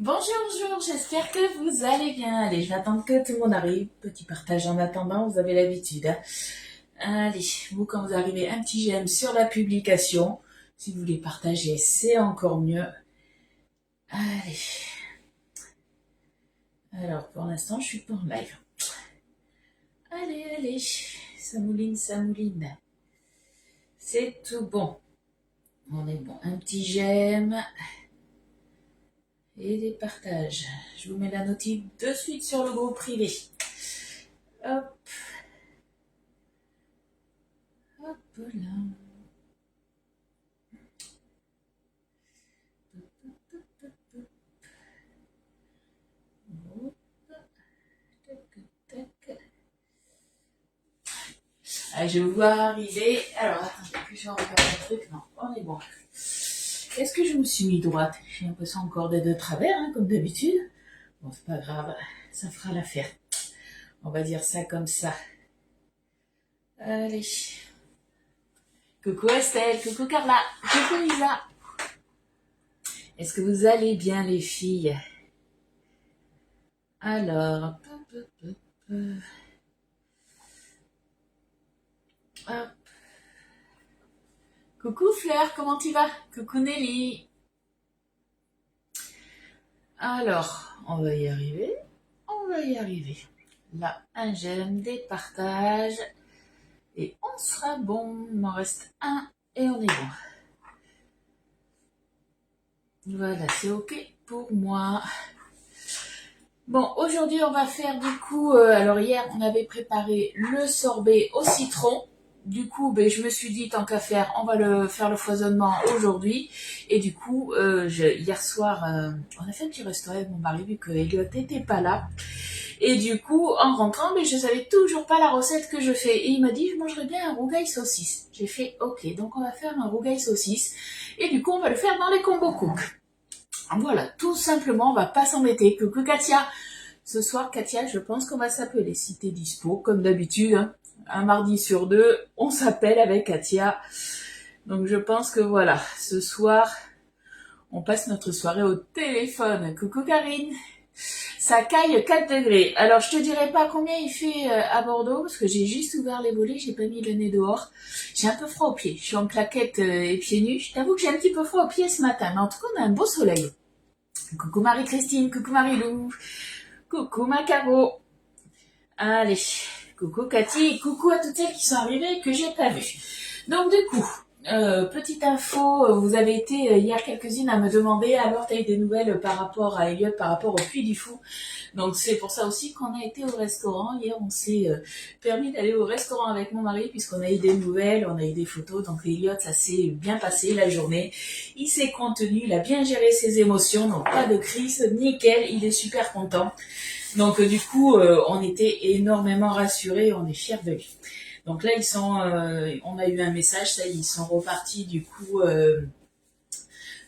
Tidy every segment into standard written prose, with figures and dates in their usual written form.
Bonjour, bonjour, j'espère que vous allez bien. Allez, je vais attendre que tout le monde arrive. Petit partage en attendant, vous avez l'habitude, hein. Allez, vous, quand vous arrivez, un petit j'aime sur la publication. Si vous voulez partager, c'est encore mieux. Allez. Alors, pour l'instant, je suis pas en live. Allez, allez, ça mouline, ça mouline. C'est tout bon. On est bon. Un petit j'aime. Et des partages. Je vous mets la notif de suite sur le groupe privé. Hop. Hop là. Allez, je vous vois arriver. Alors, attendez, que je regarde un truc. Non, on est bon. Est-ce que je me suis mis droite? J'ai l'impression encore d'être de travers, hein, comme d'habitude. Bon, c'est pas grave, ça fera l'affaire. On va dire ça comme ça. Allez. Coucou Estelle, coucou Carla, coucou Lisa. Est-ce que vous allez bien les filles? Alors, hop. Coucou Fleur, comment tu vas? Coucou Nelly. Alors, on va y arriver. On va y arriver. Là, un j'aime, des partages. Et on sera bon. Il m'en reste un et on est bon. Voilà, c'est ok pour moi. Bon, aujourd'hui, on va faire du coup... alors hier, on avait préparé le sorbet au citron. Du coup, je me suis dit, tant qu'à faire, on va faire le foisonnement aujourd'hui. Et du coup, hier soir, on a fait un petit restaurant avec mon mari, vu que Elliot n'était pas là. Et du coup, en rentrant, je savais toujours pas la recette que je fais. Et il m'a dit, je mangerais bien un rougail saucisse. J'ai fait, ok, donc on va faire un rougail saucisse. Et du coup, on va le faire dans les combos cook. Voilà, tout simplement, on va pas s'embêter. Coucou Katia. Ce soir, Katia, je pense qu'on va s'appeler si t'es dispo, comme d'habitude, hein. Un mardi sur deux, on s'appelle avec Katia. Donc je pense que voilà, ce soir, on passe notre soirée au téléphone. Coucou Karine. Ça caille 4 degrés. Alors je te dirai pas combien il fait à Bordeaux, parce que j'ai juste ouvert les volets, j'ai pas mis le nez dehors. J'ai un peu froid aux pieds. Je suis en claquette et pieds nus. Je t'avoue que j'ai un petit peu froid aux pieds ce matin, mais en tout cas on a un beau soleil. Coucou Marie-Christine, coucou Marie-Lou, coucou Macaro. Allez, coucou Cathy, coucou à toutes celles qui sont arrivées et que j'ai pas vues. Donc du coup, petite info, vous avez été hier quelques-unes à me demander alors t'as eu des nouvelles par rapport à Elliot, par rapport au Puy du Fou. Donc c'est pour ça aussi qu'on a été au restaurant. Hier on s'est permis d'aller au restaurant avec mon mari puisqu'on a eu des nouvelles, on a eu des photos. Donc Elliot, ça s'est bien passé la journée. Il s'est contenu, il a bien géré ses émotions, donc pas de crise, nickel, il est super content. Donc du coup, on était énormément rassurés, on est fiers de lui. Donc là, on a eu un message, ça, ils sont repartis du coup.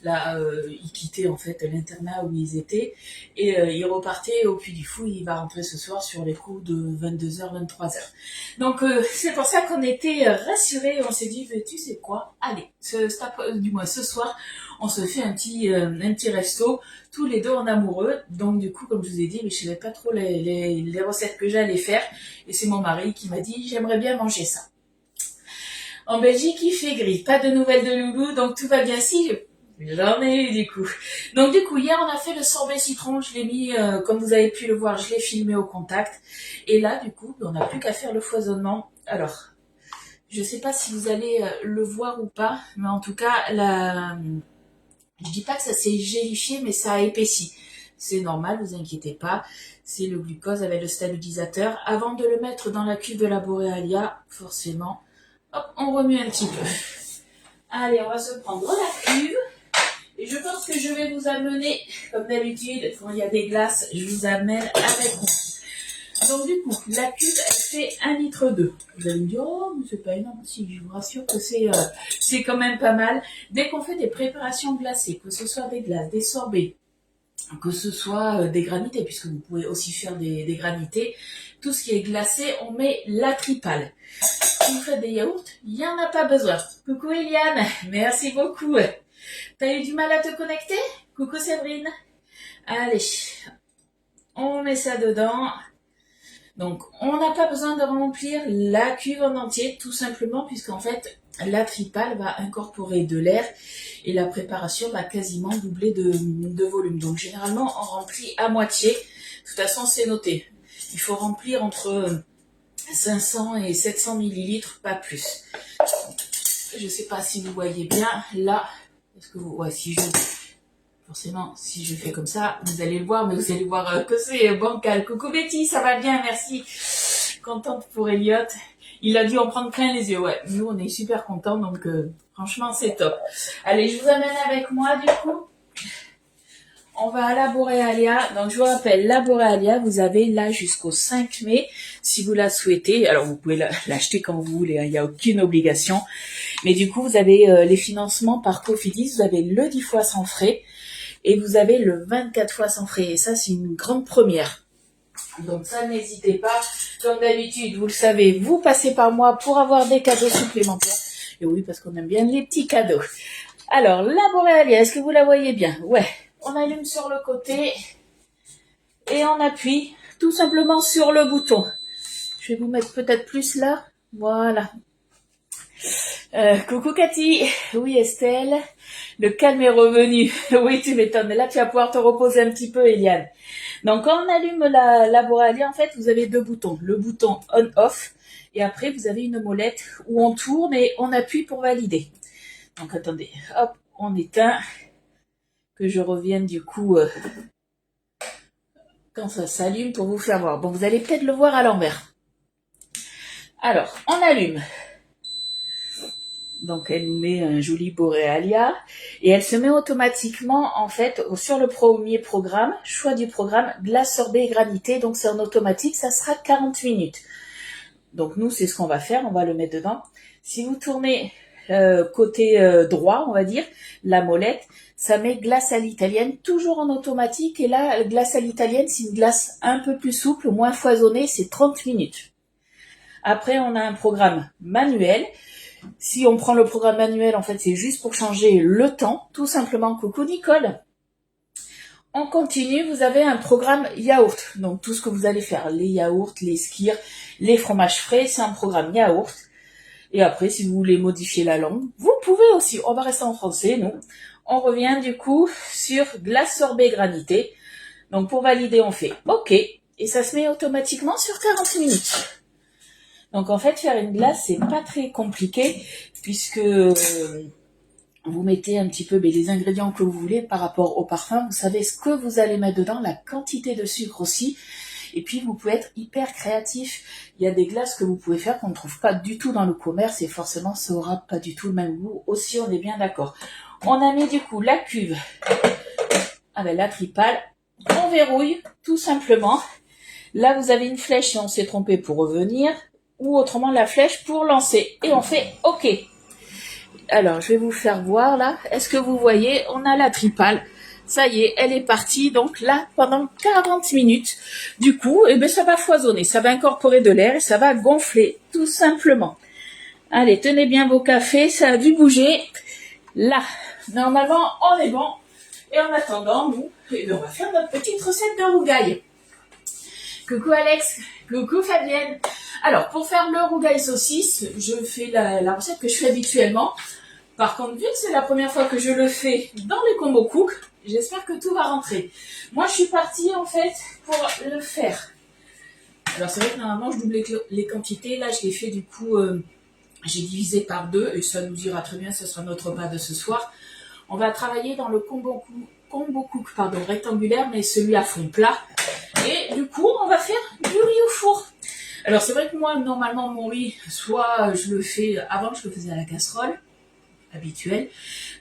Là, ils quittaient en fait l'internat où ils étaient et ils repartaient au Puy du Fou. Il va rentrer ce soir sur les coups de 22h, 23h. Donc c'est pour ça qu'on était rassurés. On s'est dit, tu sais quoi, allez, du moins ce soir, on se fait un petit resto, tous les deux en amoureux. Donc du coup, comme je vous ai dit, je savais pas trop les recettes que j'allais faire. Et c'est mon mari qui m'a dit, j'aimerais bien manger ça. En Belgique, il fait gris. Pas de nouvelles de Loulou, donc tout va bien. Si, j'en ai eu du coup. Donc du coup, hier, on a fait le sorbet citron. Je l'ai mis, comme vous avez pu le voir, je l'ai filmé au contact. Et là, du coup, on n'a plus qu'à faire le foisonnement. Alors, je sais pas si vous allez le voir ou pas, mais en tout cas, je dis pas que ça s'est gélifié, mais ça a épaissi. C'est normal, vous inquiétez pas. C'est le glucose avec le stabilisateur. Avant de le mettre dans la cuve de la Borealia, forcément, hop, on remue un petit peu. Allez, on va se prendre la cuve. Et je pense que je vais vous amener, comme d'habitude, quand il y a des glaces, je vous amène avec moi. Donc du coup, la cuve, elle fait 1,2 litre. Vous allez me dire, oh, mais c'est pas énorme. Si, je vous rassure que c'est quand même pas mal. Dès qu'on fait des préparations glacées, que ce soit des glaces, des sorbets, que ce soit des granités, puisque vous pouvez aussi faire des granités, tout ce qui est glacé, on met la tripale. Si vous faites des yaourts, il n'y en a pas besoin. Coucou Eliane, merci beaucoup. T'as eu du mal à te connecter? Coucou Séverine. Allez, on met ça dedans. Donc, on n'a pas besoin de remplir la cuve en entier, tout simplement, puisqu'en fait, la tripale va incorporer de l'air et la préparation va quasiment doubler de volume. Donc, généralement, on remplit à moitié. De toute façon, c'est noté. Il faut remplir entre 500 et 700 millilitres, pas plus. Je ne sais pas si vous voyez bien, là, est-ce que vous, ouais, si je... Forcément, si je fais comme ça, vous allez le voir, mais vous allez voir que c'est bancal. Coucou Betty, ça va bien, merci. Contente pour Elliot. Il a dû en prendre plein les yeux, ouais. Nous, on est super contents, donc franchement, c'est top. Allez, je vous amène avec moi, du coup. On va à la Borealia. Donc, je vous rappelle, la Borealia, vous avez là jusqu'au 5 mai, si vous la souhaitez. Alors, vous pouvez l'acheter quand vous voulez, hein, il n'y a aucune obligation. Mais du coup, vous avez les financements par Cofidis, vous avez le 10 fois sans frais. Et vous avez le 24 fois sans frais. Et ça, c'est une grande première. Donc ça, n'hésitez pas. Comme d'habitude, vous le savez, vous passez par moi pour avoir des cadeaux supplémentaires. Et oui, parce qu'on aime bien les petits cadeaux. Alors, la Borealia, est-ce que vous la voyez bien? Ouais. On allume sur le côté. Et on appuie tout simplement sur le bouton. Je vais vous mettre peut-être plus là. Voilà. Coucou Cathy. Oui, Estelle. Le calme est revenu. Oui, tu m'étonnes. Là, tu vas pouvoir te reposer un petit peu, Eliane. Donc, quand on allume la Borealia, en fait, vous avez deux boutons. Le bouton on-off. Et après, vous avez une molette où on tourne et on appuie pour valider. Donc, attendez. Hop, on éteint. Que je revienne du coup quand ça s'allume pour vous faire voir. Bon, vous allez peut-être le voir à l'envers. Alors, on allume. Donc, elle nous met un joli Borealia et elle se met automatiquement, en fait, sur le premier programme, choix du programme, glace, sorbet et granité. Donc, c'est en automatique, ça sera 40 minutes. Donc, nous, c'est ce qu'on va faire, on va le mettre dedans. Si vous tournez côté droit, on va dire, la molette, ça met glace à l'italienne, toujours en automatique. Et là, glace à l'italienne, c'est une glace un peu plus souple, moins foisonnée, c'est 30 minutes. Après, on a un programme manuel. Si on prend le programme manuel, en fait, c'est juste pour changer le temps, tout simplement. Coucou Nicole. On continue, vous avez un programme yaourt. Donc, tout ce que vous allez faire, les yaourts, les skyrs, les fromages frais, c'est un programme yaourt. Et après, si vous voulez modifier la langue, vous pouvez aussi. On va rester en français, nous. On revient, du coup, sur glace, sorbet, granité. Donc, pour valider, on fait OK. Et ça se met automatiquement sur 40 minutes. Donc en fait, faire une glace, c'est pas très compliqué puisque vous mettez un petit peu les ingrédients que vous voulez par rapport au parfum. Vous savez ce que vous allez mettre dedans, la quantité de sucre aussi. Et puis, vous pouvez être hyper créatif. Il y a des glaces que vous pouvez faire qu'on ne trouve pas du tout dans le commerce et forcément, ça aura pas du tout le même goût. Aussi, on est bien d'accord. On a mis du coup la cuve avec la tripale. On verrouille tout simplement. Là, vous avez une flèche si on s'est trompé pour revenir. Ou autrement la flèche pour lancer. Et on fait OK. Alors, je vais vous faire voir là. Est-ce que vous voyez? On a la tripale. Ça y est, elle est partie. Donc là, pendant 40 minutes, du coup, ça va foisonner. Ça va incorporer de l'air et ça va gonfler, tout simplement. Allez, tenez bien vos cafés. Ça a dû bouger. Là, normalement, on est bon. Et en attendant, nous, on va faire notre petite recette de rougail. Coucou Alex, coucou Fabienne. Alors, pour faire le rougail saucisse, je fais la recette que je fais habituellement. Par contre, vu que c'est la première fois que je le fais dans les combo cook, j'espère que tout va rentrer. Moi, je suis partie en fait pour le faire. Alors, c'est vrai que normalement, je double les quantités. Là, je l'ai fait du coup, j'ai divisé par 2 et ça nous ira très bien. Ce sera notre repas de ce soir. On va travailler dans le combo cook, rectangulaire, mais celui à fond plat. Et du coup, on va faire du riz au four. Alors, c'est vrai que moi, normalement, mon riz, soit je le fais, avant, je le faisais à la casserole, habituelle.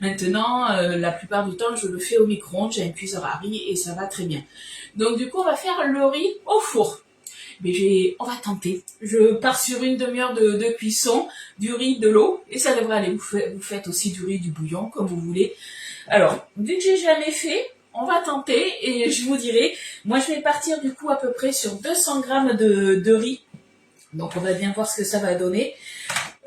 Maintenant, la plupart du temps, je le fais au micro-ondes. J'ai un cuiseur à riz et ça va très bien. Donc, du coup, on va faire le riz au four. Mais on va tenter. Je pars sur une demi-heure de cuisson, du riz, de l'eau, et ça devrait aller. Vous faites aussi du riz, du bouillon, comme vous voulez. Alors, vu que j'ai jamais fait, on va tenter et je vous dirai. Moi, je vais partir du coup à peu près sur 200 grammes de riz. Donc, on va bien voir ce que ça va donner.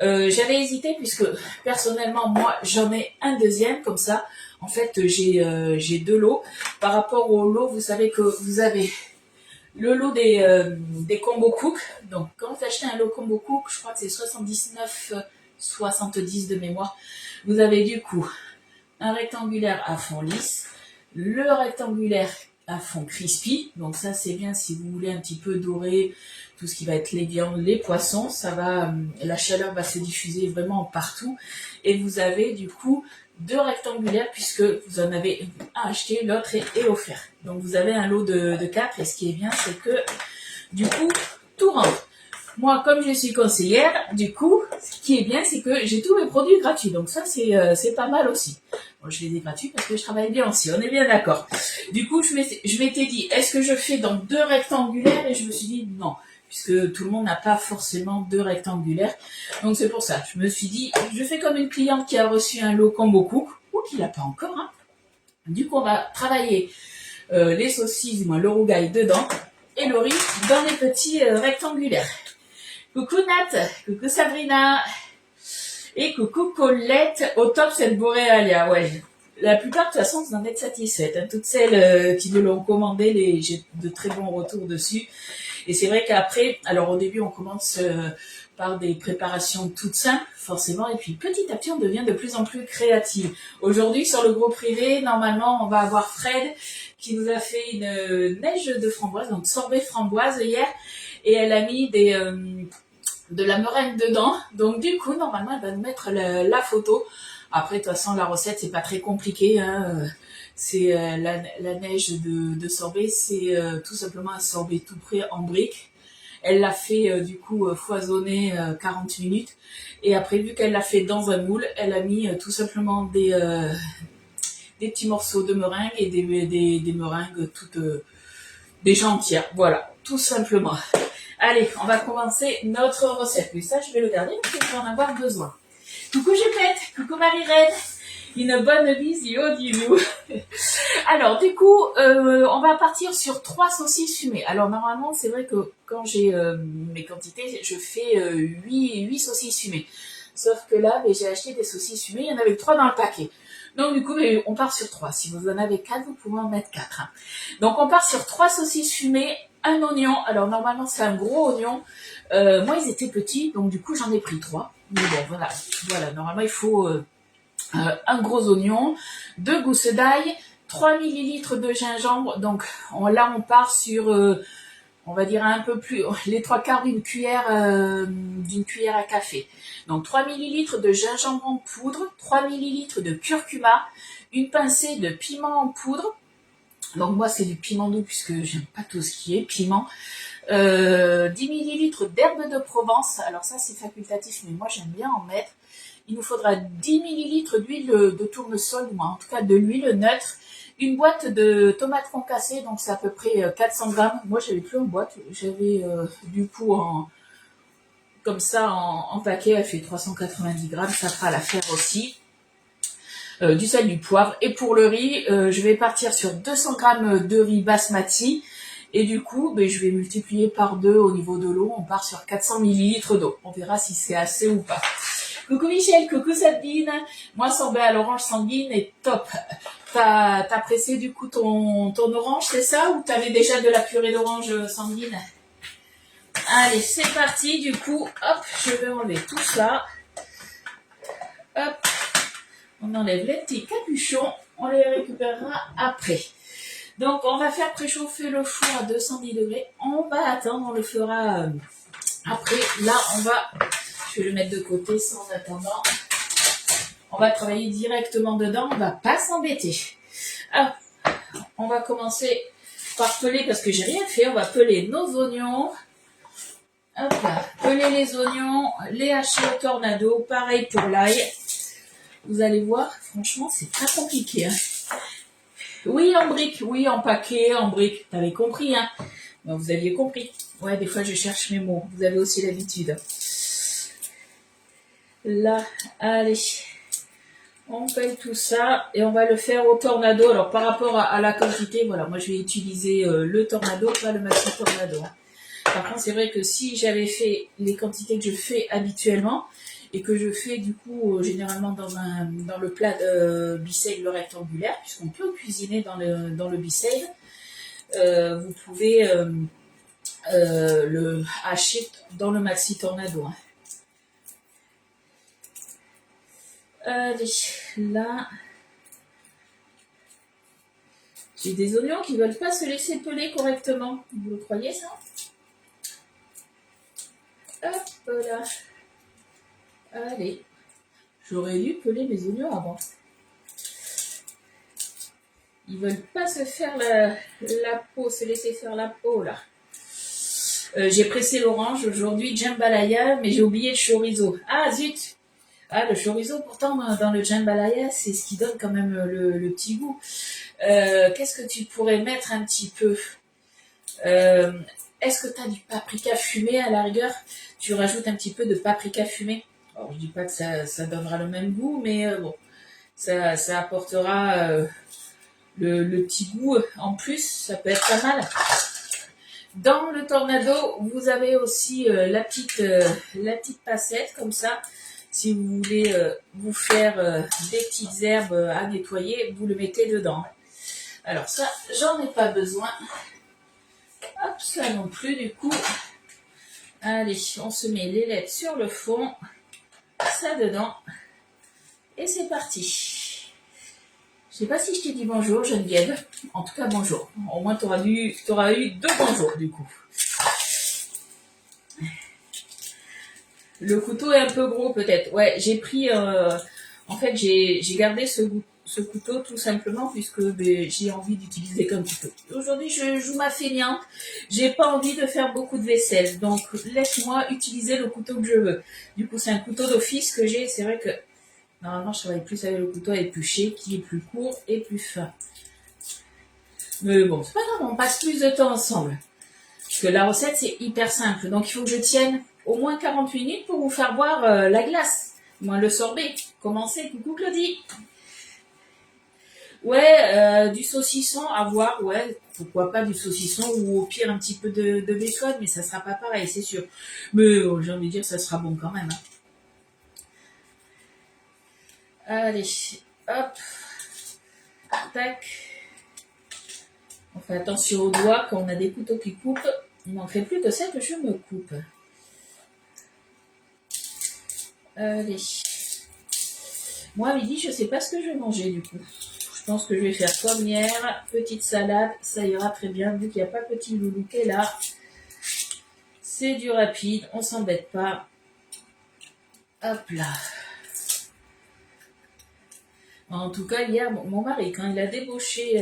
J'avais hésité puisque personnellement moi j'en ai un deuxième comme ça. En fait j'ai deux lots. Par rapport au lot, vous savez que vous avez le lot des combo cook. Donc quand vous achetez un lot combo cook, je crois que c'est 79, 70 de mémoire. Vous avez du coup un rectangulaire à fond lisse, le rectangulaire à fond crispy. Donc ça c'est bien si vous voulez un petit peu dorer tout ce qui va être les viandes, les poissons. Ça va, la chaleur va se diffuser vraiment partout. Et vous avez du coup deux rectangulaires puisque vous en avez un acheté, l'autre est offert. Donc vous avez un lot de 4 et ce qui est bien c'est que du coup tout rentre. Moi, comme je suis conseillère, du coup, ce qui est bien, c'est que j'ai tous mes produits gratuits. Donc ça, c'est pas mal aussi. Bon, je les ai gratuits parce que je travaille bien aussi. On est bien d'accord. Du coup, je m'étais dit, est-ce que je fais dans deux rectangulaires? Et je me suis dit non, puisque tout le monde n'a pas forcément deux rectangulaires. Donc c'est pour ça. Je me suis dit, je fais comme une cliente qui a reçu un lot combo cook ou qui l'a pas encore. Hein. Du coup, on va travailler les saucisses, le rougail dedans et le riz dans les petits rectangulaires. Coucou Nat, coucou Sabrina et coucou Colette, au top cette Boréalia, ouais. La plupart de toute façon vous en êtes satisfaites, hein. Toutes celles qui nous l'ont commandé, j'ai de très bons retours dessus. Et c'est vrai qu'après, alors au début on commence par des préparations toutes simples, forcément, et puis petit à petit on devient de plus en plus créative. Aujourd'hui sur le groupe privé, normalement on va avoir Fred qui nous a fait une neige de framboise, donc sorbet framboise hier, et elle a mis de la meringue dedans. Donc du coup, normalement, elle va nous mettre la photo. Après, de toute façon, la recette, c'est pas très compliqué. Hein. C'est la neige de sorbet, c'est tout simplement un sorbet tout prêt en briques. Elle l'a fait du coup foisonner 40 minutes. Et après, vu qu'elle l'a fait dans un moule, elle a mis tout simplement des petits morceaux de meringue et des meringues toutes déjà entières. Voilà, tout simplement. Allez, on va commencer notre recette. Mais ça, je vais le garder parce que je vais en avoir besoin. Coucou Jupette, coucou Marie-Reine, une bonne visio, dis-nous. Alors, du coup, on va partir sur 3 saucisses fumées. Alors, normalement, c'est vrai que quand j'ai mes quantités, je fais 8 saucisses fumées. Sauf que là, j'ai acheté des saucisses fumées, il y en avait 3 dans le paquet. Donc, du coup, on part sur 3. Si vous en avez 4, vous pouvez en mettre 4. Hein. Donc, on part sur 3 saucisses fumées, un oignon. Alors, normalement, c'est un gros oignon. Moi, ils étaient petits, donc du coup, j'en ai pris 3. Mais bon, voilà. Normalement, il faut un gros oignon, 2 gousses d'ail, 3 millilitres de gingembre. Donc, là, on part sur, on va dire un peu plus, les 3/4 d'une cuillère à café. Donc, 3 millilitres de gingembre en poudre, 3 millilitres de curcuma, une pincée de piment en poudre. Donc moi c'est du piment doux puisque j'aime pas tout ce qui est piment. 10 millilitres d'herbe de Provence. Alors ça c'est facultatif mais moi j'aime bien en mettre. Il nous faudra 10 millilitres d'huile de tournesol, ou en tout cas de l'huile neutre. Une boîte de tomates concassées, donc c'est à peu près 400 grammes. Moi j'avais plus en boîte, j'avais du coup comme ça en paquet, elle fait 390 grammes, ça fera l'affaire aussi. Du sel, du poivre. Et pour le riz, je vais partir sur 200 grammes de riz basmati. Et du coup, je vais multiplier par 2 au niveau de l'eau. On part sur 400 millilitres d'eau. On verra si c'est assez ou pas. Coucou Michel, coucou Sabine. Moi, sorbet à l'orange sanguine est top. T'as pressé du coup ton orange, c'est ça? Ou t'avais déjà de la purée d'orange sanguine? Allez, c'est parti. Du coup, hop, je vais enlever tout ça. Hop. On enlève les petits capuchons, on les récupérera après. Donc, on va faire préchauffer le four à 210 degrés. On va attendre, on le fera après. Là, je vais le mettre de côté sans attendant. On va travailler directement dedans, on va pas s'embêter. Alors, on va commencer par peler, parce que j'ai rien fait. On va peler nos oignons. Hop là, peler les oignons, les hacher au tornado. Pareil pour l'ail. Vous allez voir, franchement, c'est pas compliqué. Hein. Oui, en briques, oui, en paquet, en briques. T'avais compris, hein? Ben, vous aviez compris. Ouais, des fois, je cherche mes mots. Vous avez aussi l'habitude. Là, allez. On pèle tout ça et on va le faire au tornado. Alors, par rapport à la quantité, voilà, moi, je vais utiliser le tornado, pas le maxi tornado. Hein. Par contre, c'est vrai que si j'avais fait les quantités que je fais habituellement, et que je fais du coup généralement dans le plat de biceil rectangulaire, puisqu'on peut cuisiner dans le biceil. Vous pouvez le hacher dans le maxi tornado. Hein. Allez, là, j'ai des oignons qui ne veulent pas se laisser peler correctement. Vous le croyez ça? Hop là. Allez. J'aurais dû peler mes oignons avant. Ils veulent pas se faire la peau, se laisser faire la peau là. J'ai pressé l'orange aujourd'hui, jambalaya, mais j'ai oublié le chorizo. Ah zut! Ah, le chorizo, pourtant, dans le jambalaya, c'est ce qui donne quand même le petit goût. Qu'est-ce que tu pourrais mettre un petit peu? Est-ce que tu as du paprika fumé à la rigueur? Tu rajoutes un petit peu de paprika fumé. Alors, je dis pas que ça donnera le même goût, mais bon, ça apportera le petit goût en plus. Ça peut être pas mal. Dans le tornado, vous avez aussi la petite passette comme ça. Si vous voulez vous faire des petites herbes à nettoyer, vous le mettez dedans. Alors ça, j'en ai pas besoin. Hop, ça non plus du coup. Allez, on se met les lettres sur le fond. Ça dedans. Et c'est parti. Je sais pas si je t'ai dit bonjour Geneviève. En tout cas bonjour. Au moins t'auras eu 2 bonjours du coup. Le couteau est un peu gros peut-être. Ouais, j'ai pris... en fait, j'ai gardé ce couteau tout simplement puisque j'ai envie d'utiliser comme couteau. Aujourd'hui, je joue ma feignante. J'ai pas envie de faire beaucoup de vaisselle. Donc, laisse-moi utiliser le couteau que je veux. Du coup, c'est un couteau d'office que j'ai. C'est vrai que normalement, je travaille plus avec le couteau épluché qui est plus court et plus fin. Mais bon, c'est pas grave, on passe plus de temps ensemble. Parce que la recette, c'est hyper simple. Donc, il faut que je tienne au moins 40 minutes pour vous faire boire la glace. Moins le sorbet. Commencez, coucou Claudie. Ouais, du saucisson à voir, ouais, pourquoi pas du saucisson ou au pire un petit peu de bacon, mais ça sera pas pareil, c'est sûr. Mais j'ai envie de dire, ça sera bon quand même. Hein. Allez, hop, tac. On fait attention aux doigts quand on a des couteaux qui coupent. Il ne manquerait plus que ça que je me coupe. Allez. Moi, à midi, je sais pas ce que je vais manger du coup. Je pense que je vais faire pommière, petite salade, ça ira très bien vu qu'il n'y a pas petit loulou qui est là. C'est du rapide, on s'embête pas. Hop là. En tout cas, hier, mon mari, quand il a débauché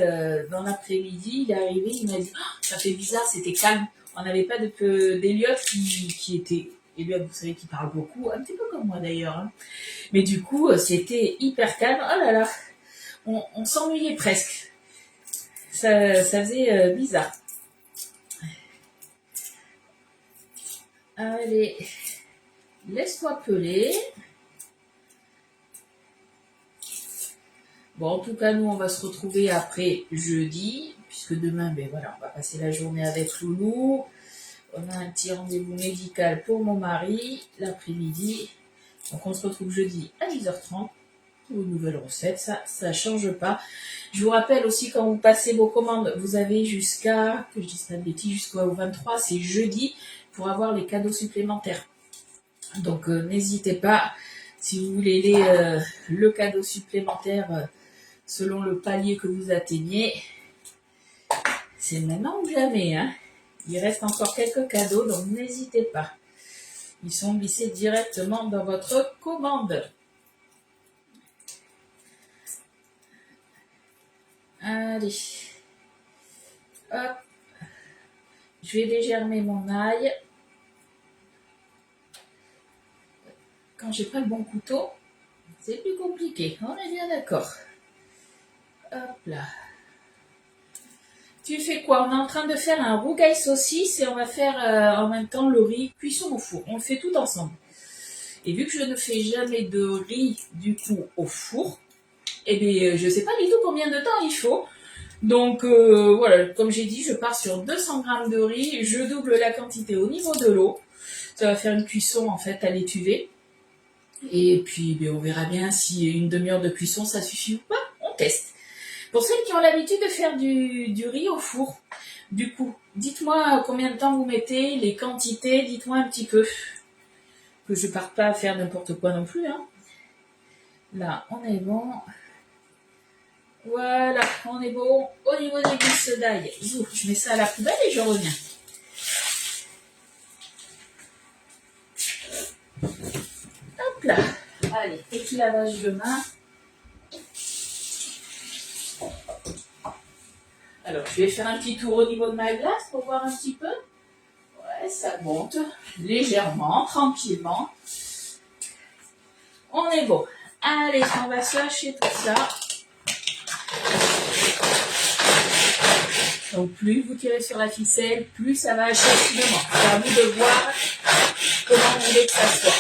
dans l'après-midi, il est arrivé, il m'a dit oh, ça fait bizarre, c'était calme. On n'avait pas d'Eliott qui était... Eliott, vous savez, qui parle beaucoup, un petit peu comme moi d'ailleurs. Hein. Mais du coup, c'était hyper calme. Oh là là, on s'ennuyait presque. Ça faisait bizarre. Allez, laisse-toi peler. Bon, en tout cas, nous, on va se retrouver après jeudi, puisque demain, ben voilà, on va passer la journée avec Loulou. On a un petit rendez-vous médical pour mon mari l'après-midi. Donc, on se retrouve jeudi à 10h30 pour une nouvelle recette. Ça change pas. Je vous rappelle aussi, quand vous passez vos commandes, vous avez jusqu'à, que je dise pas de bêtises, jusqu'au 23, c'est jeudi, pour avoir les cadeaux supplémentaires. Donc, n'hésitez pas, si vous voulez le cadeau supplémentaire selon le palier que vous atteignez, c'est maintenant ou jamais. Hein. Il reste encore quelques cadeaux, donc n'hésitez pas. Ils sont glissés directement dans votre commande. Allez. Hop. Je vais dégermer mon ail. Quand j'ai pas le bon couteau, c'est plus compliqué. On est bien d'accord. Hop là. Tu fais quoi? On est en train de faire un rougail saucisse et on va faire en même temps le riz cuisson au four. On le fait tout ensemble. Et vu que je ne fais jamais de riz du coup au four, eh bien je sais pas du tout combien de temps il faut. Donc voilà, comme j'ai dit, je pars sur 200 g de riz, je double la quantité au niveau de l'eau. Ça va faire une cuisson en fait à l'étuvée. Et puis ben, on verra bien si une demi-heure de cuisson ça suffit ou pas. On teste. Pour celles qui ont l'habitude de faire du riz au four, du coup, dites-moi combien de temps vous mettez, les quantités, dites-moi un petit peu. Que je parte pas à faire n'importe quoi non plus. Hein. Là, on est bon. Voilà, on est bon. Au niveau des gousses d'ail, je mets ça à la poubelle et je reviens. Hop là. Allez, petit lavage de main. Alors, je vais faire un petit tour au niveau de ma glace pour voir un petit peu. Ouais, ça monte légèrement, tranquillement. On est bon. Allez, on va slasher tout ça. Donc, plus vous tirez sur la ficelle, plus ça va hacher finement. C'est à vous de voir comment vous voulez que ça soit.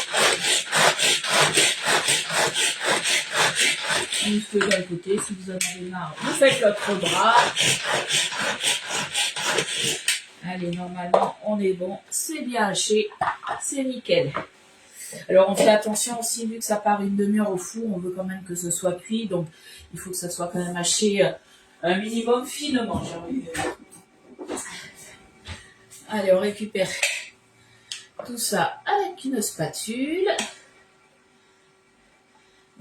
Un peu d'un côté, si vous en avez marre, vous faites l'autre bras. Allez, normalement, on est bon. C'est bien haché. C'est nickel. Alors, on fait attention aussi, vu que ça part une demi-heure au four, on veut quand même que ce soit cuit. Donc, il faut que ça soit quand même haché un minimum finement, j'ai envie de dire. Allez, on récupère tout ça avec une spatule.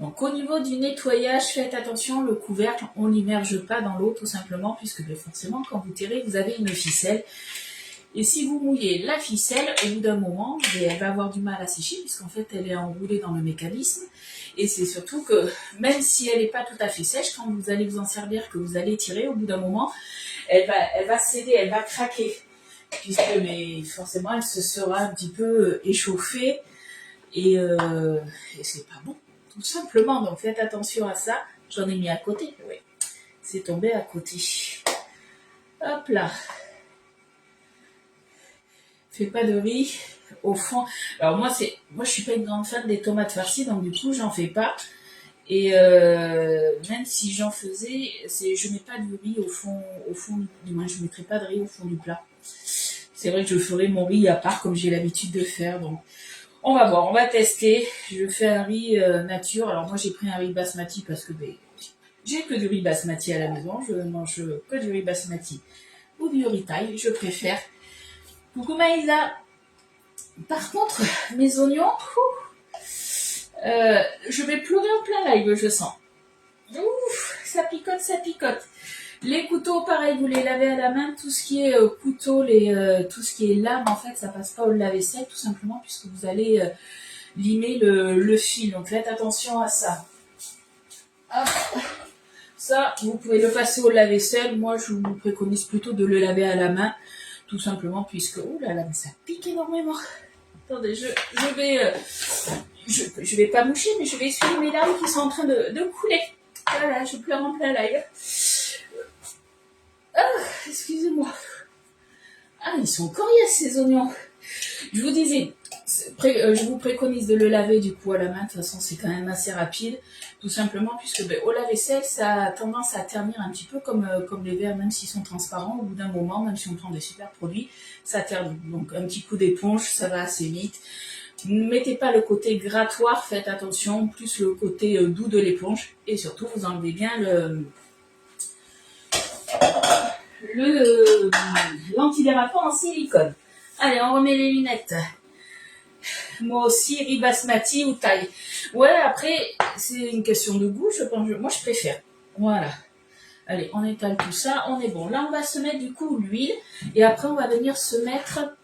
Donc au niveau du nettoyage, faites attention, le couvercle, on ne l'immerge pas dans l'eau tout simplement, puisque forcément quand vous tirez, vous avez une ficelle. Et si vous mouillez la ficelle, au bout d'un moment, elle va avoir du mal à sécher, puisqu'en fait elle est enroulée dans le mécanisme. Et c'est surtout que même si elle n'est pas tout à fait sèche, quand vous allez vous en servir, que vous allez tirer, au bout d'un moment, elle va céder, elle va craquer. Puisque mais forcément elle se sera un petit peu échauffée et c'est pas bon. Tout simplement, donc faites attention à ça. J'en ai mis à côté, oui. C'est tombé à côté. Hop là. Fais pas de riz au fond. Alors moi je suis pas une grande fan des tomates farcies, donc du coup j'en fais pas. Et même si j'en faisais, je mets pas de riz au fond, du moins je mettrai pas de riz au fond du plat. C'est vrai que je ferai mon riz à part comme j'ai l'habitude de faire, donc on va voir, on va tester. Je fais un riz nature. Alors moi j'ai pris un riz basmati parce que j'ai que du riz basmati à la maison. Je mange que du riz basmati ou du riz thaï, je préfère. Coucou Maïsa. Par contre, mes oignons, je vais pleurer en plein live, je sens. Ouf, ça picote, ça picote. Les couteaux, pareil, vous les lavez à la main. Tout ce qui est couteau, tout ce qui est lame, en fait, ça passe pas au lave-vaisselle, tout simplement, puisque vous allez limer le fil. Donc, faites attention à ça. Hop. Ça, vous pouvez le passer au lave-vaisselle. Moi, je vous préconise plutôt de le laver à la main, tout simplement, puisque, oh là là, mais ça pique énormément. Attendez, je vais pas moucher, mais je vais essuyer mes larmes qui sont en train de couler. Voilà, je pleure en plein live. Ah, excusez-moi. Ah, ils sont coriaces ces oignons. Je vous disais, je vous préconise de le laver du coup à la main. De toute façon, c'est quand même assez rapide. Tout simplement puisque au lave-vaisselle, ça a tendance à ternir un petit peu comme les verres, même s'ils sont transparents. Au bout d'un moment, même si on prend des super produits, ça ternit. Donc un petit coup d'éponge, ça va assez vite. Ne mettez pas le côté grattoir, faites attention, plus le côté doux de l'éponge. Et surtout, vous enlevez bien l'antidérapant en silicone. Allez, on remet les lunettes. Moi aussi, riz basmati ou thaï. Ouais, après, c'est une question de goût, je pense. Moi, je préfère. Voilà. Allez, on étale tout ça, on est bon. Là, on va se mettre du coup l'huile. Et après, on va venir se mettre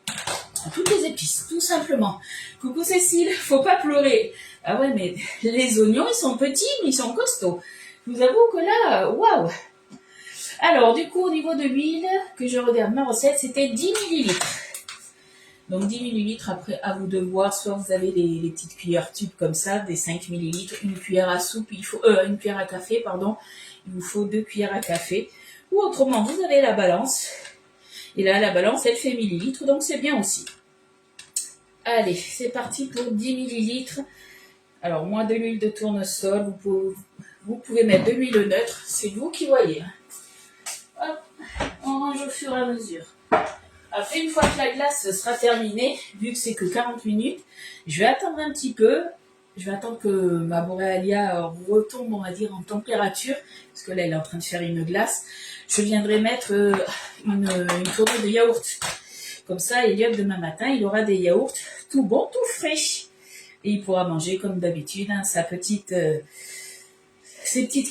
toutes les épices, tout simplement. Coucou Cécile, faut pas pleurer. Ah ouais, mais les oignons, ils sont petits, mais ils sont costauds. Je vous avoue que là, waouh. Alors, du coup, au niveau de l'huile, que je regarde ma recette, c'était 10 ml. Donc 10 ml, après, à vous de voir, soit vous avez les petites cuillères tubes comme ça, des 5 ml, une cuillère à soupe, une cuillère à café, pardon, il vous faut 2 cuillères à café. Ou autrement, vous avez la balance. Et là, la balance, elle fait millilitres, donc c'est bien aussi. Allez, c'est parti pour 10 ml. Alors, moins de l'huile de tournesol, vous pouvez mettre de l'huile neutre, c'est vous qui voyez. Hop, on range au fur et à mesure. Après, une fois que la glace sera terminée, vu que c'est que 40 minutes, je vais attendre un petit peu Je vais attendre que ma Borealia retombe, on va dire, en température, parce que là, elle est en train de faire une glace. Je viendrai mettre une tournée de yaourt. Comme ça, Elliot, demain matin, il aura des yaourts tout bons, tout frais. Et il pourra manger, comme d'habitude, hein, ses petites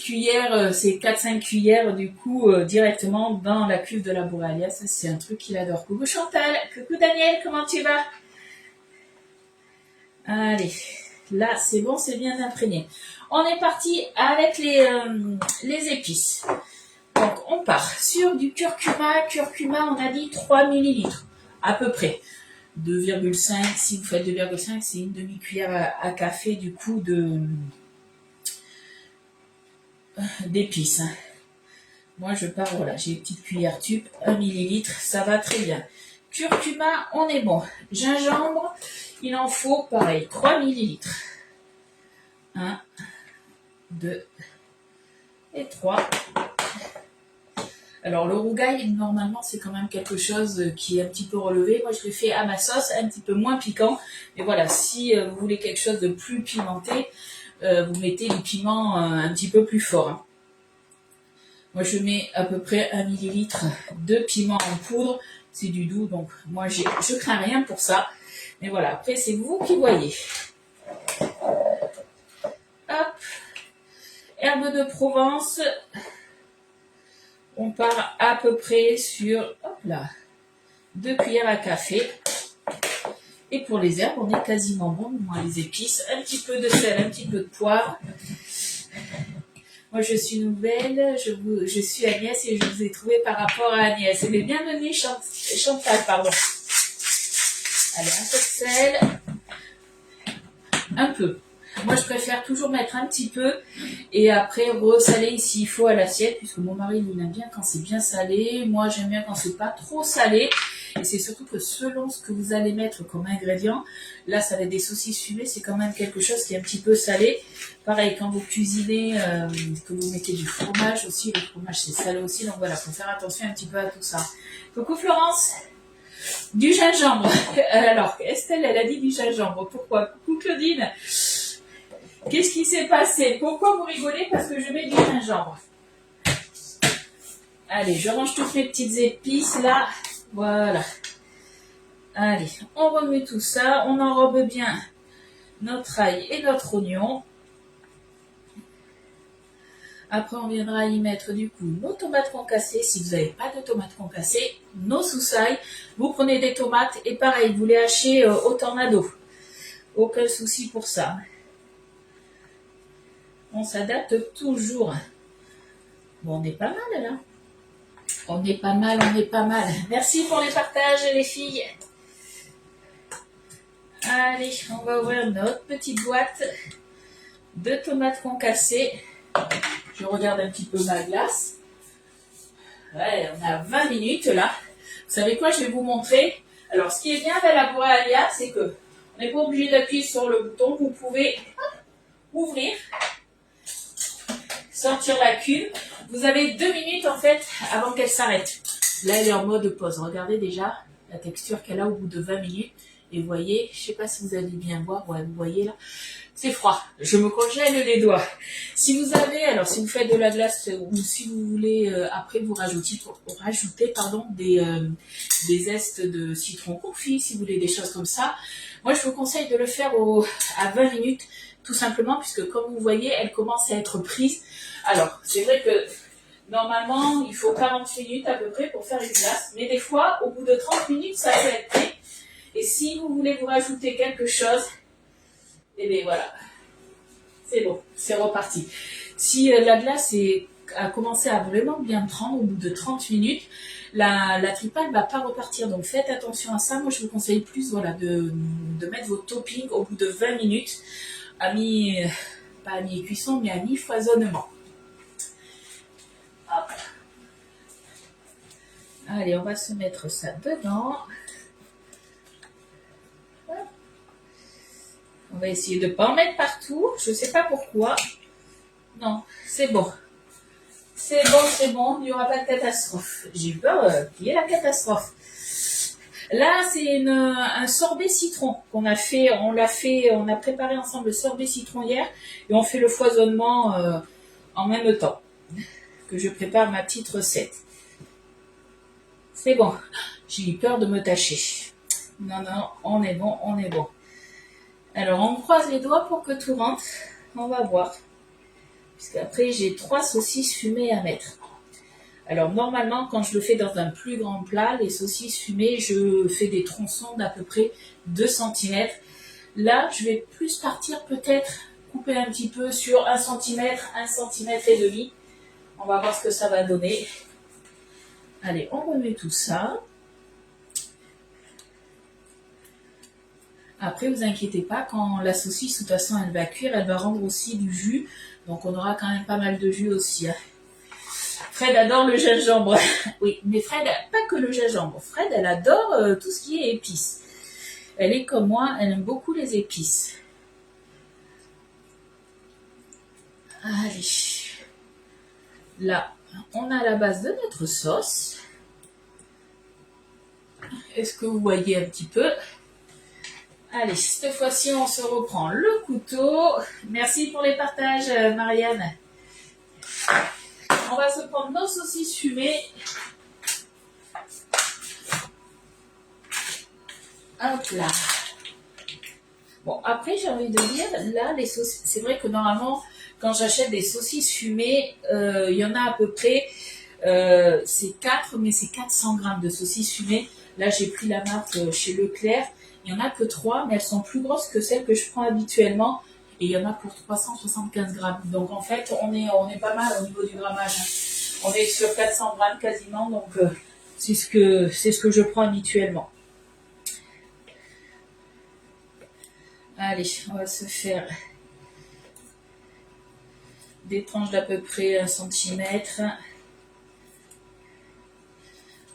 cuillères, ses 4-5 cuillères, du coup, directement dans la cuve de la Borealia. Ça, c'est un truc qu'il adore. Coucou Chantal, coucou Daniel, comment tu vas? Allez, là, c'est bon, c'est bien imprégné. On est parti avec les épices. Donc, on part sur du curcuma. Curcuma, on a dit 3 millilitres, à peu près. 2,5, si vous faites 2,5, c'est une demi-cuillère à café, du coup, d'épices. Hein. Moi, je pars, voilà, j'ai une petite cuillère tube, 1 millilitre, ça va très bien. Curcuma, on est bon. Gingembre, il en faut, pareil, 3 millilitres. 1, 2 et 3. Alors, le rougail, normalement, c'est quand même quelque chose qui est un petit peu relevé. Moi, je l'ai fait à ma sauce, un petit peu moins piquant. Mais voilà, si vous voulez quelque chose de plus pimenté, vous mettez du piment un petit peu plus fort. Hein. Moi, je mets à peu près 1 millilitre de piment en poudre. C'est du doux, donc moi, je crains rien pour ça. Mais voilà, après, c'est vous qui voyez. Hop. Herbe de Provence. On part à peu près sur, hop là, 2 cuillères à café. Et pour les herbes, on est quasiment bon. Moi, les épices, un petit peu de sel, un petit peu de poivre. Moi, je suis nouvelle, je suis Agnès et je vous ai trouvé par rapport à Agnès. Mais bienvenue, Chantal, pardon. Allez, un peu de sel. Un peu. Moi, je préfère toujours mettre un petit peu et après ressaler s'il faut à l'assiette, puisque mon mari, il aime bien quand c'est bien salé. Moi, j'aime bien quand c'est pas trop salé. Et c'est surtout que selon ce que vous allez mettre comme ingrédient, là, ça va être des saucisses fumées, c'est quand même quelque chose qui est un petit peu salé. Pareil, quand vous cuisinez, que vous mettez du fromage aussi, le fromage, c'est salé aussi. Donc voilà, faut faire attention un petit peu à tout ça. Coucou Florence. Du gingembre. Alors, Estelle, elle a dit du gingembre. Pourquoi? Coucou Claudine. Qu'est-ce qui s'est passé? Pourquoi vous rigolez? Parce que je mets du gingembre. Allez, je range toutes mes petites épices là. Voilà. Allez, on remet tout ça. On enrobe bien notre ail et notre oignon. Après, on viendra y mettre du coup nos tomates concassées. Si vous n'avez pas de tomates concassées, nos soussailles. Vous prenez des tomates et pareil, vous les hachez au tornado. Aucun souci pour ça. On s'adapte toujours. Bon, on est pas mal là. On est pas mal, on est pas mal. Merci pour les partages les filles. Allez, on va ouvrir notre petite boîte de tomates concassées. Je regarde un petit peu ma glace. Ouais, on a 20 minutes là. Vous savez quoi, je vais vous montrer. Alors, ce qui est bien avec la Borealia, c'est que on n'est pas obligé d'appuyer sur le bouton. Vous pouvez ouvrir, sortir la cuve. Vous avez 2 minutes en fait avant qu'elle s'arrête. Là, elle est en mode pause. Regardez déjà la texture qu'elle a au bout de 20 minutes. Et vous voyez, je sais pas si vous allez bien voir. Ouais, vous voyez là, c'est froid. Je me congèle les doigts. Si vous avez, alors si vous faites de la glace ou si vous voulez après vous rajoutez des zestes de citron confit, si vous voulez des choses comme ça. Moi, je vous conseille de le faire à 20 minutes, tout simplement, puisque comme vous voyez, elle commence à être prise. Alors, c'est vrai que normalement, il faut 40 minutes à peu près pour faire une glace. Mais des fois, au bout de 30 minutes, ça peut être prêt. Et si vous voulez vous rajouter quelque chose, et bien voilà, c'est bon, c'est reparti. Si la glace a commencé à vraiment bien prendre au bout de 30 minutes, la tripa ne va pas repartir. Donc faites attention à ça. Moi, je vous conseille plus voilà, de mettre vos toppings au bout de 20 minutes, pas à mi-cuisson, mais à mi-foisonnement. Hop. Allez, on va se mettre ça dedans. On va essayer de ne pas en mettre partout. Je ne sais pas pourquoi. Non, c'est bon. C'est bon, c'est bon. Il n'y aura pas de catastrophe. J'ai eu peur qu'il y ait la catastrophe. Là, c'est un sorbet citron qu'on a fait. On a préparé ensemble le sorbet citron hier et on fait le foisonnement en même temps que je prépare ma petite recette. C'est bon. J'ai eu peur de me tâcher. Non, non, on est bon, on est bon. Alors, on croise les doigts pour que tout rentre. On va voir. Puisqu'après, j'ai 3 saucisses fumées à mettre. Alors, normalement, quand je le fais dans un plus grand plat, les saucisses fumées, je fais des tronçons d'à peu près 2 cm. Là, je vais plus partir peut-être couper un petit peu sur 1 cm, 1 cm et demi. On va voir ce que ça va donner. Allez, on remet tout ça. Après, vous inquiétez pas, quand la saucisse, de toute façon, elle va cuire, elle va rendre aussi du jus. Donc, on aura quand même pas mal de jus aussi. Fred adore le gingembre. Oui, mais Fred, pas que le gingembre. Fred, elle adore tout ce qui est épices. Elle est comme moi, elle aime beaucoup les épices. Allez. Là, on a la base de notre sauce. Est-ce que vous voyez un petit peu ? Allez, cette fois-ci, on se reprend le couteau. Merci pour les partages, Marianne. On va se prendre nos saucisses fumées. Hop là. Bon, après, j'ai envie de dire, là, les saucisses, c'est vrai que normalement, quand j'achète des saucisses fumées, il y en a à peu près, c'est 4, mais c'est 400 grammes de saucisses fumées. Là, j'ai pris la marque chez Leclerc. Il n'y en a que 3, mais elles sont plus grosses que celles que je prends habituellement. Et il y en a pour 375 grammes. Donc, en fait, on est pas mal au niveau du grammage. On est sur 400 grammes quasiment. Donc, c'est ce que je prends habituellement. Allez, on va se faire des tranches d'à peu près 1 cm.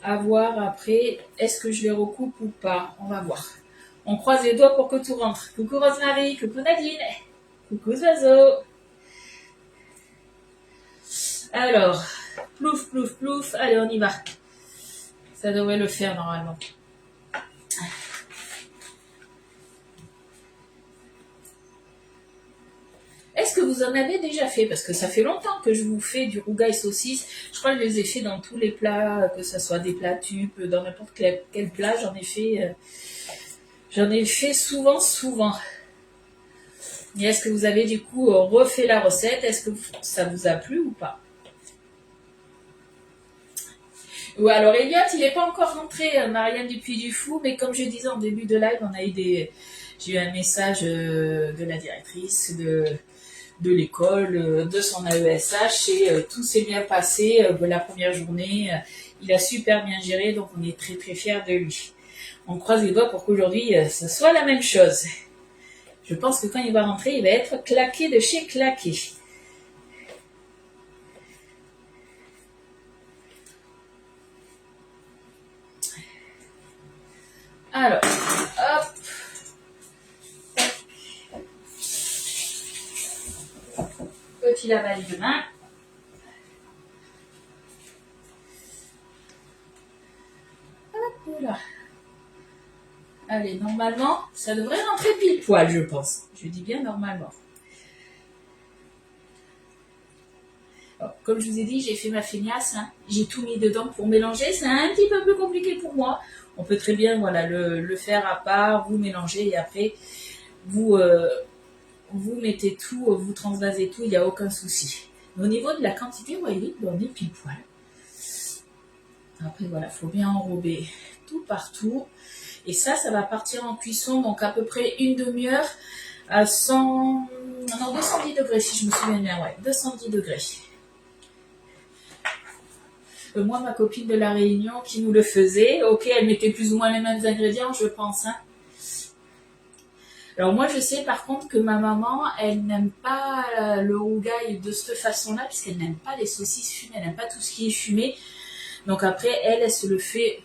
À voir après, est-ce que je les recoupe ou pas? On va voir. On croise les doigts pour que tout rentre. Coucou Rosemary, coucou Nadine, coucou Zozo. Alors, plouf, plouf, plouf. Allez, on y va. Ça devrait le faire normalement. Est-ce que vous en avez déjà fait? Parce que ça fait longtemps que je vous fais du rougail saucisse. Je crois que je les ai fait dans tous les plats, que ce soit des plats tubes, dans n'importe quel plat. J'en ai fait souvent, souvent. Et est-ce que vous avez du coup refait la recette? Est-ce que ça vous a plu ou pas? Ou alors Elliot, il n'est pas encore rentré, Marianne du Puy du Fou, mais comme je disais en début de live, j'ai eu un message de la directrice de l'école, de son AESH, et tout s'est bien passé la première journée. Il a super bien géré, donc on est très très fiers de lui. On croise les doigts pour qu'aujourd'hui, ce soit la même chose. Je pense que quand il va rentrer, il va être claqué de chez claqué. Alors, hop. Petit lavage de main. Hop là. Allez, normalement, ça devrait rentrer pile poil, je pense. Je dis bien normalement. Alors, comme je vous ai dit, j'ai fait ma feignasse. Hein. J'ai tout mis dedans pour mélanger. C'est un petit peu plus compliqué pour moi. On peut très bien le faire à part, vous mélangez et après, vous mettez tout, vous transvasez tout, il n'y a aucun souci. Mais au niveau de la quantité, vous voyez, on est pile poil. Après, voilà, il faut bien enrober tout partout. Et ça va partir en cuisson, donc à peu près une demi-heure à 210 degrés, si je me souviens bien, ouais, 210 degrés. Moi, ma copine de la Réunion qui nous le faisait, ok, elle mettait plus ou moins les mêmes ingrédients, je pense. Hein. Alors moi, je sais par contre que ma maman, elle n'aime pas le rougail de cette façon-là, puisqu'elle n'aime pas les saucisses fumées, elle n'aime pas tout ce qui est fumé. Donc après, elle se le fait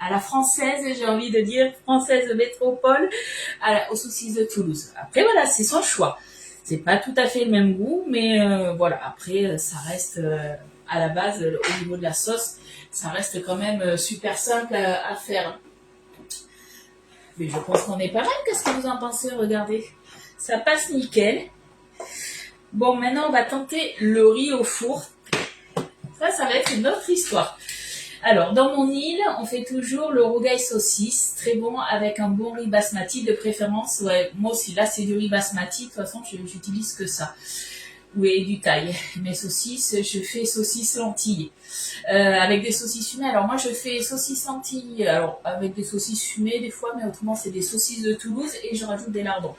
à la française, j'ai envie de dire, française de métropole, aux saucisses de Toulouse. Après, voilà, c'est son choix. C'est pas tout à fait le même goût, mais voilà, après, ça reste, à la base, au niveau de la sauce, ça reste quand même super simple à faire. Mais je pense qu'on est pas mal. Qu'est-ce que vous en pensez? Regardez. Ça passe nickel. Bon, maintenant, on va tenter le riz au four. Ça va être une autre histoire. Alors, dans mon île, on fait toujours le rougail saucisse, très bon, avec un bon riz basmati de préférence. Ouais, moi aussi, là, c'est du riz basmati. De toute façon, j'utilise que ça. Oui, du thaï. Mes saucisses, je fais saucisses lentilles. Avec des saucisses fumées. Alors, moi, je fais saucisses lentilles. Alors, avec des saucisses fumées, des fois, mais autrement, c'est des saucisses de Toulouse et je rajoute des lardons.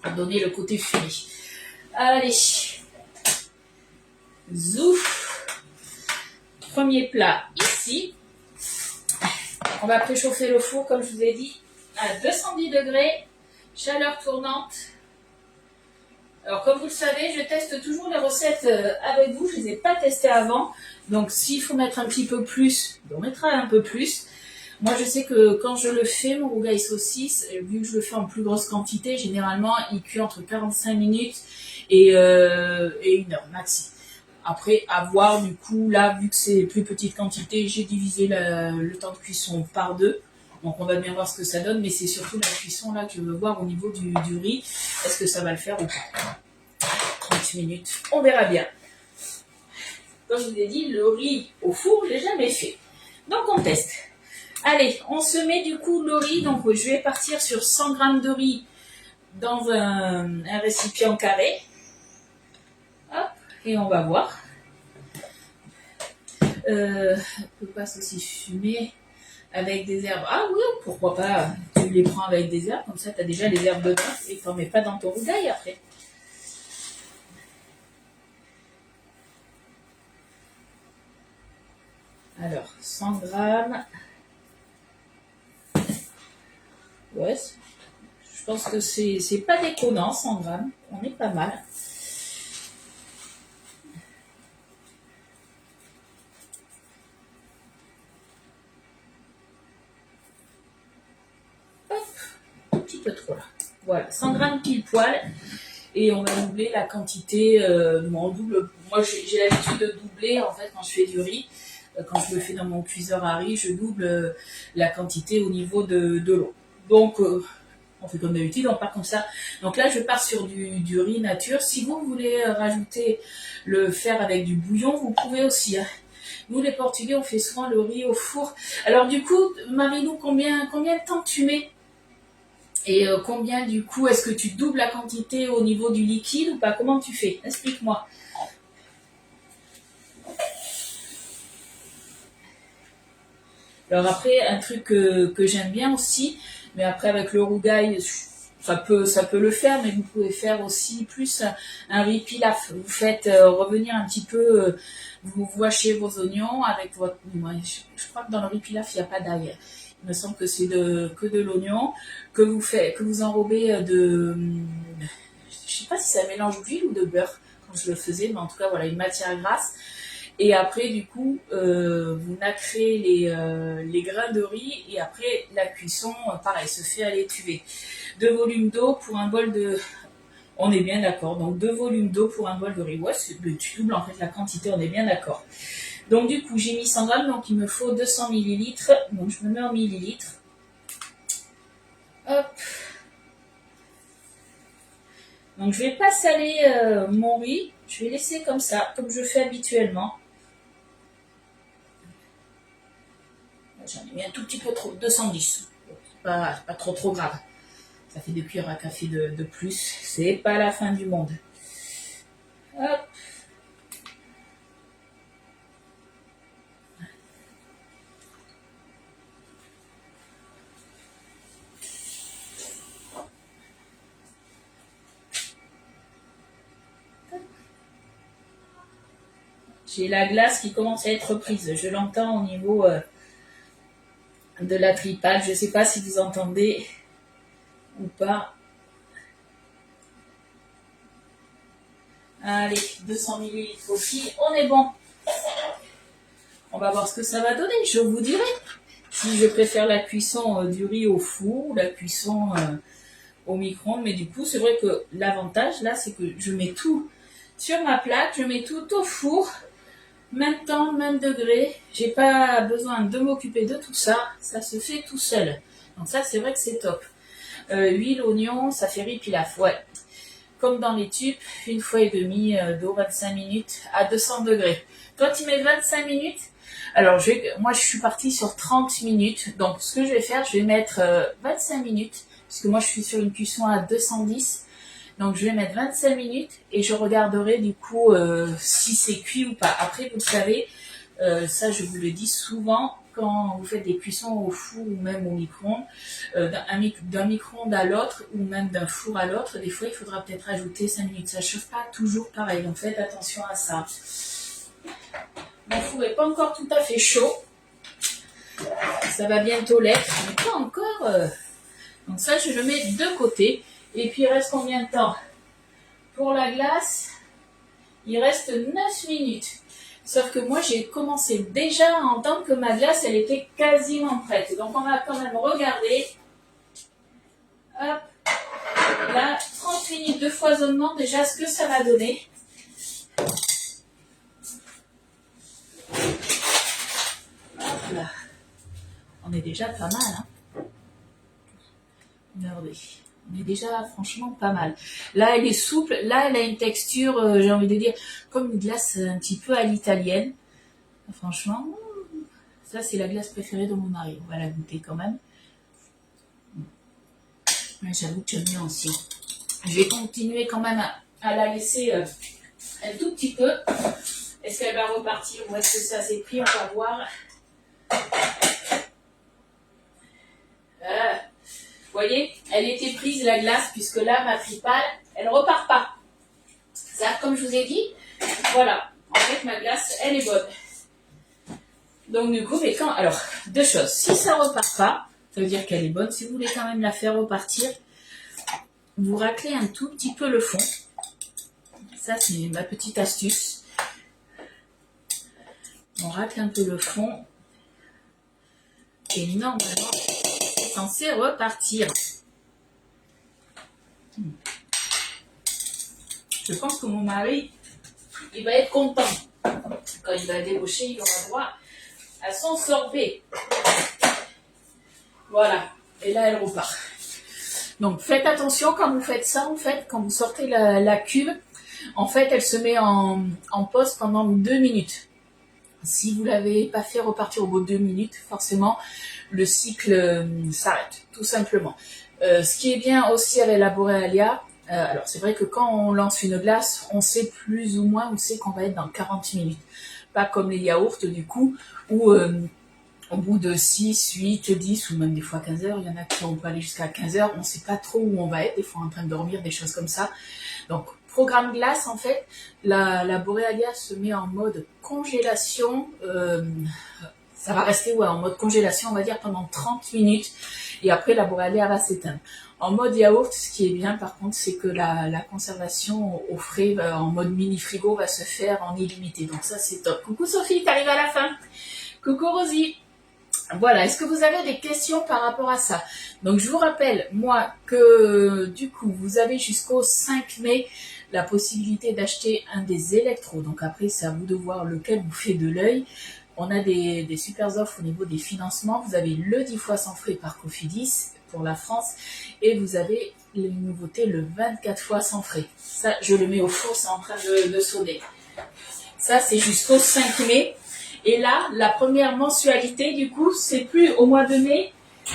Pour donner le côté fumé. Allez. Zouf. Premier plat ici. On va préchauffer le four, comme je vous ai dit, à 210 degrés, chaleur tournante. Alors, comme vous le savez, je teste toujours les recettes avec vous. Je ne les ai pas testées avant. Donc, s'il faut mettre un petit peu plus, on mettra un peu plus. Moi, je sais que quand je le fais, mon rougail saucisse, vu que je le fais en plus grosse quantité, généralement, il cuit entre 45 minutes et 1 heure maxi. Après, à voir, du coup, là, vu que c'est plus petite quantité, j'ai divisé le temps de cuisson par 2. Donc, on va bien voir ce que ça donne, mais c'est surtout la cuisson, là, que je veux voir au niveau du riz. Est-ce que ça va le faire ou pas? 30 minutes, on verra bien. Comme je vous ai dit, le riz au four, je l'ai jamais fait. Donc, on teste. Allez, on se met du coup le riz. Donc, je vais partir sur 100 g de riz dans un récipient carré. Hop. Et on va voir. On peut pas aussi fumer avec des herbes. Ah oui, pourquoi pas. Tu les prends avec des herbes, comme ça tu as déjà les herbes dedans et tu n'en mets pas dans ton rougail après. Alors, 100 grammes. Ouais, je pense que c'est pas déconnant, 100 grammes. On est pas mal. Trop là. Voilà, 100 grammes pile poil et on va doubler la quantité. On double. Moi, j'ai l'habitude de doubler en fait quand je fais du riz. Quand je le fais dans mon cuiseur à riz, je double la quantité au niveau de l'eau. Donc, on fait comme d'habitude, on part comme ça. Donc là, je pars sur du riz nature. Si vous voulez rajouter le faire avec du bouillon, vous pouvez aussi. Hein. Nous, les Portugais, on fait souvent le riz au four. Alors du coup, Marie-Lou, combien de temps tu mets? Et combien du coup, est-ce que tu doubles la quantité au niveau du liquide ou pas? Comment tu fais? Explique-moi. Alors après, un truc que j'aime bien aussi, mais après avec le rougail, ça peut le faire, mais vous pouvez faire aussi plus un riz pilaf. Vous faites revenir un petit peu, vous voichez vos oignons avec votre... Je crois que dans le riz pilaf, il n'y a pas d'ail. Il me semble que c'est que de l'oignon que vous enrobez de... Je sais pas si ça mélange d'huile ou de beurre quand je le faisais, mais en tout cas, voilà, une matière grasse. Et après, du coup, vous nacrez les grains de riz et après, la cuisson, pareil, se fait à l'étuvée. 2 volumes d'eau pour un bol de... On est bien d'accord. Donc, 2 volumes d'eau pour un bol de riz. Ouais, tu doubles en fait la quantité, on est bien d'accord. Donc, du coup, j'ai mis 100 grammes, donc il me faut 200 millilitres. Donc, je me mets en millilitres. Hop. Donc, je vais pas saler mon riz. Je vais laisser comme ça, comme je fais habituellement. J'en ai mis un tout petit peu trop, 210. Pas trop grave. Ça fait 2 cuillères à café de plus. C'est pas la fin du monde. Hop. J'ai la glace qui commence à être prise. Je l'entends au niveau de la tripade. Je ne sais pas si vous entendez ou pas. Allez, 200 ml aussi. On est bon. On va voir ce que ça va donner. Je vous dirai si je préfère la cuisson du riz au four ou la cuisson au micro-ondes. Mais du coup, c'est vrai que l'avantage là, c'est que je mets tout sur ma plaque. Je mets tout au four. même temps, même degré. J'ai pas besoin de m'occuper de tout ça. Ça se fait tout seul. Donc ça, c'est vrai que c'est top. Huile, oignon, ça fait riz pilaf. Ouais. Comme dans les tubes, 1 fois et demie d'eau, 25 minutes à 200 degrés. Toi, tu mets 25 minutes. Alors, moi, je suis partie sur 30 minutes. Donc, ce que je vais faire, je vais mettre 25 minutes. Parce que moi, je suis sur une cuisson à 210. Donc, je vais mettre 25 minutes et je regarderai du coup si c'est cuit ou pas. Après, vous le savez, ça, je vous le dis souvent, quand vous faites des cuissons au four ou même au micro-ondes, d'un micro-ondes à l'autre ou même d'un four à l'autre, des fois, il faudra peut-être ajouter 5 minutes. Ça ne chauffe pas toujours pareil. Donc, faites attention à ça. Mon four n'est pas encore tout à fait chaud. Ça va bientôt l'être, mais pas encore. Donc ça, je le mets de côté. Et puis, il reste combien de temps? Pour la glace, il reste 9 minutes. Sauf que moi, j'ai commencé déjà à entendre que ma glace, elle était quasiment prête. Donc, on va quand même regarder. Hop. Là, 30 minutes de foisonnement, déjà, ce que ça va donner. Hop là. On est déjà pas mal, hein. Regardez. On est déjà franchement pas mal. Là, elle est souple. Là, elle a une texture, j'ai envie de dire, comme une glace un petit peu à l'italienne. Franchement, ça, c'est la glace préférée de mon mari. On va la goûter quand même. J'avoue que j'aime bien aussi. Je vais continuer quand même à la laisser un tout petit peu. Est-ce qu'elle va repartir ou est-ce que ça s'est pris? On va voir. Vous voyez, elle était prise la glace puisque là, ma tripale, elle repart pas. Ça, comme je vous ai dit, voilà. En fait, ma glace, elle est bonne. Donc du coup, mais quand... Alors, deux choses. Si ça repart pas, ça veut dire qu'elle est bonne. Si vous voulez quand même la faire repartir, vous raclez un tout petit peu le fond. Ça, c'est ma petite astuce. On racle un peu le fond. Et normalement, c'est censé repartir. Je pense que mon mari, il va être content. Quand il va débaucher, il aura droit à son sorbet. Voilà. Et là, elle repart. Donc, faites attention quand vous faites ça, en fait, quand vous sortez la cuve. En fait, elle se met en pause pendant 2 minutes. Si vous ne l'avez pas fait repartir au bout de 2 minutes, forcément, le cycle s'arrête, tout simplement. Ce qui est bien aussi avec la Borealia, alors c'est vrai que quand on lance une glace, on sait plus ou moins, on sait qu'on va être dans 40 minutes. Pas comme les yaourts, du coup, où au bout de 6, 8, 10 ou même des fois 15 heures, il y en a qui vont pas aller jusqu'à 15 heures, on ne sait pas trop où on va être, des fois en train de dormir, des choses comme ça. Donc, programme glace, en fait, la Borealia se met en mode congélation, ça va rester en mode congélation, on va dire, pendant 30 minutes, et après la Borealia va s'éteindre. En mode yaourt, ce qui est bien par contre, c'est que la conservation au frais, en mode mini frigo, va se faire en illimité. Donc ça, c'est top. Coucou Sophie, t'arrives à la fin. Coucou Rosie. Voilà, est-ce que vous avez des questions par rapport à ça? Donc je vous rappelle, moi, que du coup, vous avez jusqu'au 5 mai la possibilité d'acheter un des électros. Donc après, c'est à vous de voir lequel vous fait de l'œil. On a des super offres au niveau des financements. Vous avez le 10 fois sans frais par Cofidis pour la France. Et vous avez une nouveauté, le 24 fois sans frais. Ça, je le mets au four, c'est en train de sonner. Ça, c'est jusqu'au 5 mai. Et là, la première mensualité, du coup, c'est plus au mois de mai,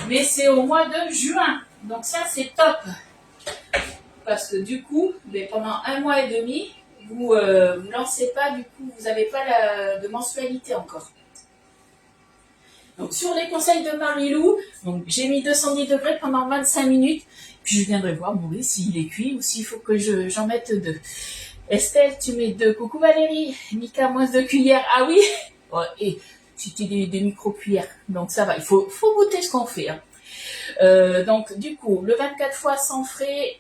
mais c'est au mois de juin. Donc ça, c'est top. Parce que du coup, pendant 1 mois et demi, vous ne lancez pas, du coup, vous n'avez pas de mensualité encore. Donc sur les conseils de Marie-Lou, j'ai mis 210 degrés pendant 25 minutes. Puis je viendrai voir Maurice s'il est cuit ou s'il faut que j'en mette 2. Estelle, tu mets 2. Coucou Valérie. Mika, moins 2 cuillères. Ah oui. Et c'était des micro-cuillères, donc ça va, il faut goûter ce qu'on fait. Hein. Donc du coup, le 24 fois sans frais,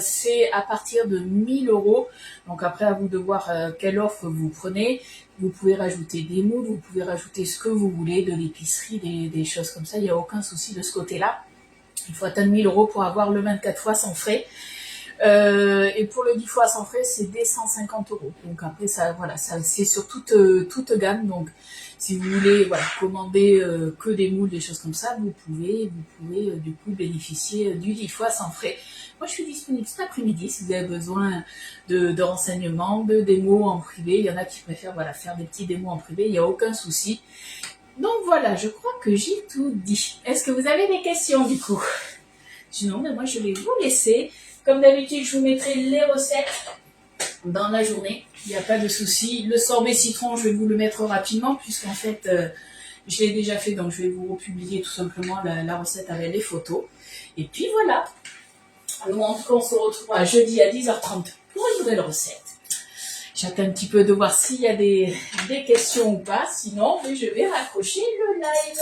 c'est à partir de 1 000 €. Donc après, à vous de voir quelle offre vous prenez. Vous pouvez rajouter des moules, vous pouvez rajouter ce que vous voulez, de l'épicerie, des choses comme ça, il n'y a aucun souci de ce côté-là. Il faut atteindre 1 000 € pour avoir le 24 fois sans frais. Et pour le 10 fois sans frais, c'est des 150 euros. Donc après, ça, voilà, ça, c'est sur toute gamme. Donc, si vous voulez, voilà, commander que des moules, des choses comme ça, vous pouvez du coup bénéficier du 10 fois sans frais. Moi, je suis disponible cet après-midi si vous avez besoin de renseignements, de démos en privé. Il y en a qui préfèrent, voilà, faire des petits démos en privé. Il n'y a aucun souci. Donc voilà, je crois que j'ai tout dit. Est-ce que vous avez des questions du coup? Sinon, ben moi, je vais vous laisser. Comme d'habitude, je vous mettrai les recettes dans la journée. Il n'y a pas de souci. Le sorbet citron, je vais vous le mettre rapidement puisqu'en fait, je l'ai déjà fait. Donc, je vais vous republier tout simplement la recette avec les photos. Et puis voilà. Alors, en tout cas, on se retrouvera jeudi à 10h30 pour une nouvelle recette. J'attends un petit peu de voir s'il y a des questions ou pas. Sinon, je vais raccrocher le live.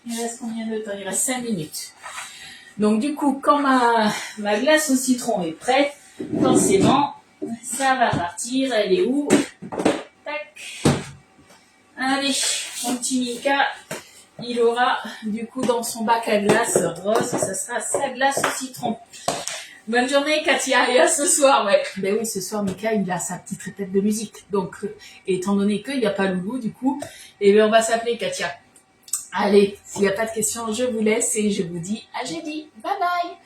Il reste combien de temps? Il reste 5 minutes. Donc du coup, quand ma glace au citron est prête, forcément, ça va partir. Elle est où? Tac. Allez, mon petit Mika, il aura du coup dans son bac à glace rose, ça sera sa glace au citron. Bonne journée Katia, et à ce soir, ouais. Ben oui, ce soir Mika, il a sa petite répète de musique. Donc, étant donné qu'il n'y a pas Loulou, du coup, eh bien, on va s'appeler Katia. Allez, s'il n'y a pas de questions, je vous laisse et je vous dis à jeudi. Bye bye.